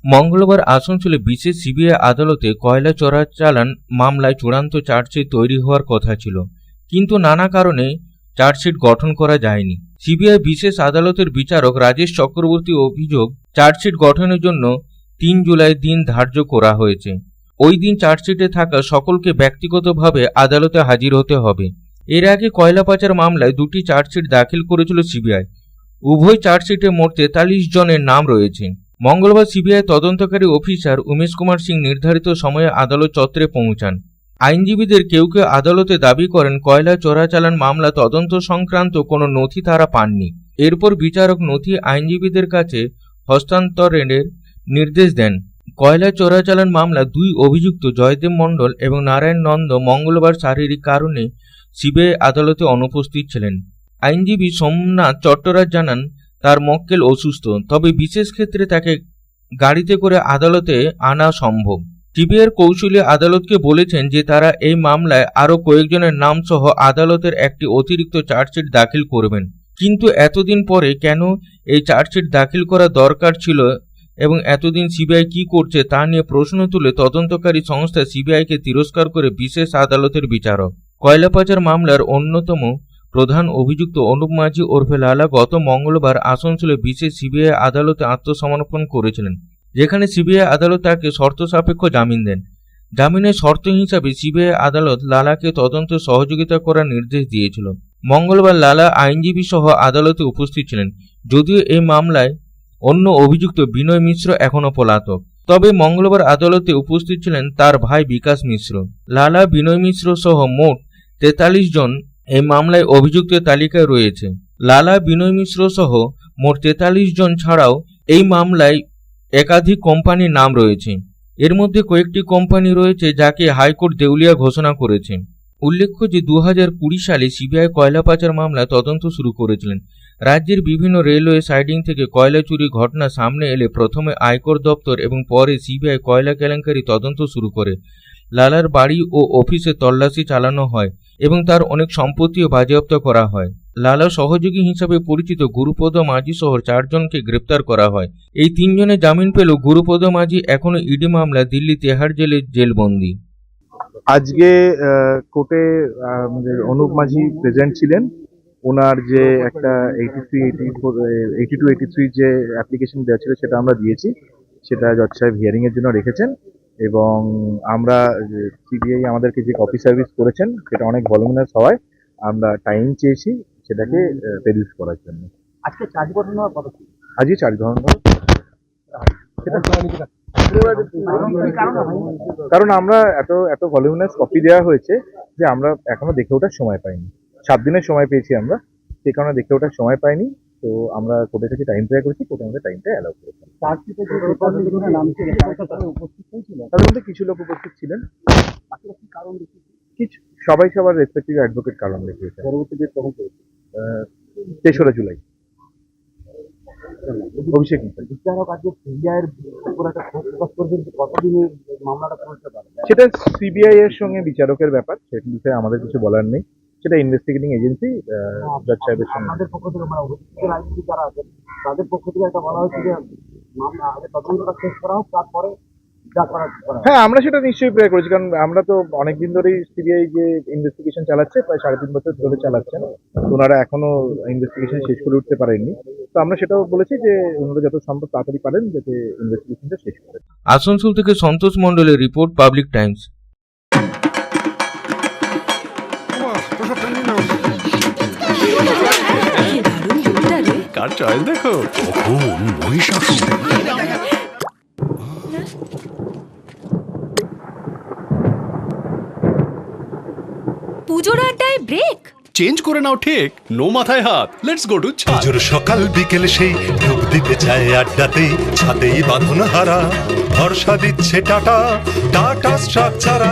মঙ্গলবার আসানসোলে বিশেষ সিবিআই আদালতে কয়লা চোরাচালান মামলায় চূড়ান্ত চার্জশিট তৈরি হওয়ার কথা ছিল, কিন্তু নানা কারণে চার্জশিট গঠন করা যায়নি। সিবিআই বিশেষ আদালতের বিচারক রাজেশ চক্রবর্তী অভিযোগ চার্জশিট গঠনের জন্য ৩ জুলাই দিন ধার্য করা হয়েছে। ওই দিন চার্জশিটে থাকা সকলকে ব্যক্তিগতভাবে আদালতে হাজির হতে হবে। এর আগে কয়লা পাচার মামলায় 2টি চার্জশিট দাখিল করেছিল সিবিআই। উভয় চার্জশিটে মোট 43 জনের নাম রয়েছে। মঙ্গলবার সিবিআই তদন্তকারী অফিসার উমেশ কুমার সিং নির্ধারিত সময়ে আদালত চত্বরে পৌঁছান। আইনজীবীদের কেউ কেউ আদালতে দাবি করেন কয়লা চোরাচালান মামলা তদন্ত সংক্রান্ত কোনো নথি তারা পাননি। এরপর বিচারক নথি আইনজীবীদের কাছে হস্তান্তরের নির্দেশ দেন। কয়লা চোরাচালান মামলা 2 অভিযুক্ত জয়দেব মণ্ডল এবং নারায়ণ নন্দ মঙ্গলবার শারীরিক কারণে সিবিআই আদালতে অনুপস্থিত ছিলেন। আইনজীবী সোমনাথ চট্টরাজ জানান তার মক্কেল অসুস্থ, তবে বিশেষ ক্ষেত্রে তাকে গাড়িতে করে আদালতে আনা সম্ভব। সিবিআইয়ের কৌশলী আদালতকে বলেছেন যে তারা এই মামলায় আরও কয়েকজনের নাম সহ আদালতের একটি অতিরিক্ত চার্জশিট দাখিল করবেন। কিন্তু এতদিন পরে কেন এই চার্জশিট দাখিল করা দরকার ছিল এবং এতদিন সিবিআই কি করছে তা নিয়ে প্রশ্ন তুলে তদন্তকারী সংস্থা সিবিআইকে তিরস্কার করে বিশেষ আদালতের বিচারক। কয়লা পাচার মামলার অন্যতম প্রধান অভিযুক্ত অনুপ মাঝি ওরফে লালা গত মঙ্গলবার আসানসোলে বিশেষ সিবিআই আদালতে আত্মসমর্পণ করেছিলেন, যেখানে সিবিআই আদালত তাকে শর্ত সাপেক্ষ জামিন দেন। জামিনের শর্ত হিসাবে সিবিআই আদালত লালাকে তদন্তে সহযোগিতা করার নির্দেশ দিয়েছিল। মঙ্গলবার লালা আইনজীবী সহ আদালতে উপস্থিত ছিলেন, যদিও এই মামলায় অন্য অভিযুক্ত বিনয় মিশ্র এখনও পলাতক। তবে মঙ্গলবার আদালতে উপস্থিত ছিলেন তার ভাই বিকাশ মিশ্র। লালা, বিনয় মিশ্র সহ মোট 43 জন এই মামলায় অভিযুক্তের তালিকায় রয়েছে। লালা, বিনয় মিশ্র সহ মোট 43 জন ছাড়াও এই মামলায় একাধিক কোম্পানির নাম রয়েছে। এর মধ্যে কয়েকটি কোম্পানি রয়েছে যাকে হাইকোর্ট দেউলিয়া ঘোষণা করেছে। উল্লেখ্য যে 2020 সালে সিবিআই কয়লা পাচার মামলায় তদন্ত শুরু করেছিলেন। রাজ্যের বিভিন্ন রেলওয়ে সাইডিং থেকে কয়লা চুরি ঘটনা সামনে এলে প্রথমে আয়কর দপ্তর এবং পরে সিবিআই কয়লা কেলেঙ্কারি তদন্ত শুরু করে। লালার বাড়ি ও অফিসে তল্লাশি চালানো হয় এবং তার অনেক সম্পত্তিও বাজেয়াপ্ত করা হয়। লালা সহযোগী হিসাবে পরিচিত গুরুপদ মাঝি সহ 4 জনকে গ্রেপ্তার করা হয়। এই 3 জনের জামিন পেল গুরুপদ মাঝি এখনো ইডি মামলা দিল্লি তেহার জেলে জেলবন্দি। আজকে কোর্টে অনুপ মাঝি প্রেজেন্ট ছিলেন। ওনার যে একটা 82-83 যে অ্যাপ্লিকেশন দেওয়া ছিল সেটা আমরা দিয়েছি, সেটা জজ সাহেব হিয়ারিং এর জন্য রেখেছেন এবং আমরা সিবিআই আমাদেরকে যে কপি সার্ভিস করেছেন সেটা অনেক ভলিউমিনাস হওয়ায় আমরা টাইম চেয়েছি সেটাকে রিডিউস করার জন্য। আজকে চার্জ গঠন হওয়ার কথা ছিল, আজকে 4 ধরনের কারণ আমরা এত ভলিউমিনাস কপি দেওয়া হয়েছে যে আমরা এখনো দেখে ওঠার সময় পাইনি। 7 দিনের সময় পেয়েছি আমরা, সেই কারণে দেখে ওঠার সময় পাইনি। তো আমরা কোর্টের কাছে টাইম ট্রাই করেছি, কোর্টে আমাদের টাইমটা অ্যালাউ করেছে। তাদের মধ্যে কিছু লোক উপস্থিত ছিলেন, কিছু সবাই সবার রেসপেক্টিভ অ্যাডভোকেট কারণ দেখিয়েছে। পরবর্তী ডেট কখন করেছে? 3রা জুলাই। অভিষেক সেটা সিবিআই এর সঙ্গে বিচারকের ব্যাপার, সেটা বিষয়ে আমাদের কিছু বলার নেই। সেটা ইনভেস্টিগেটিং এজেন্সি জজ সাহেবের সঙ্গে। আমাদের পক্ষ থেকে আইনজীবী যারা আছেন তাদের পক্ষ থেকে একটা বলা হয়েছে যে মামলা আগে তদন্তটা শেষ করা হোক, তারপরে যা করার করা। হ্যাঁ, আমরা সেটা নিশ্চয়ই প্রে করেছি, কারণ আমরা তো অনেকদিন ধরেই সিবিআই যে ইনভেস্টিগেশন চালাচ্ছে, প্রায় 3.5 বছর ধরে চালাচ্ছেন, ওনারা এখনো ইনভেস্টিগেশন শেষ করে উঠতে পারেননি। তো আমরা সেটাও বলেছি যে ওনারা যত সম্ভব তাড়াতাড়ি পারেন যাতে ইনভেস্টিগেশনটা শেষ করেন। আসানসোল থেকে সন্তোষ মণ্ডলের রিপোর্ট, পাবলিক টাইমস। কার চয়েস দেখো, কখন মহিষাসুর। পুজোর আড্ডায় ব্রেক চেঞ্জ করে নাও ঠিক, নো মাথায় হাত। লেটস গো টু ছাদ। পুজোর সকাল বিকেল সেই ডুব দিতে চায় আড্ডাতেই, ছাদেই বাঁধন হারা ভরসা দিচ্ছে টাটা স্ট্রাকচারা।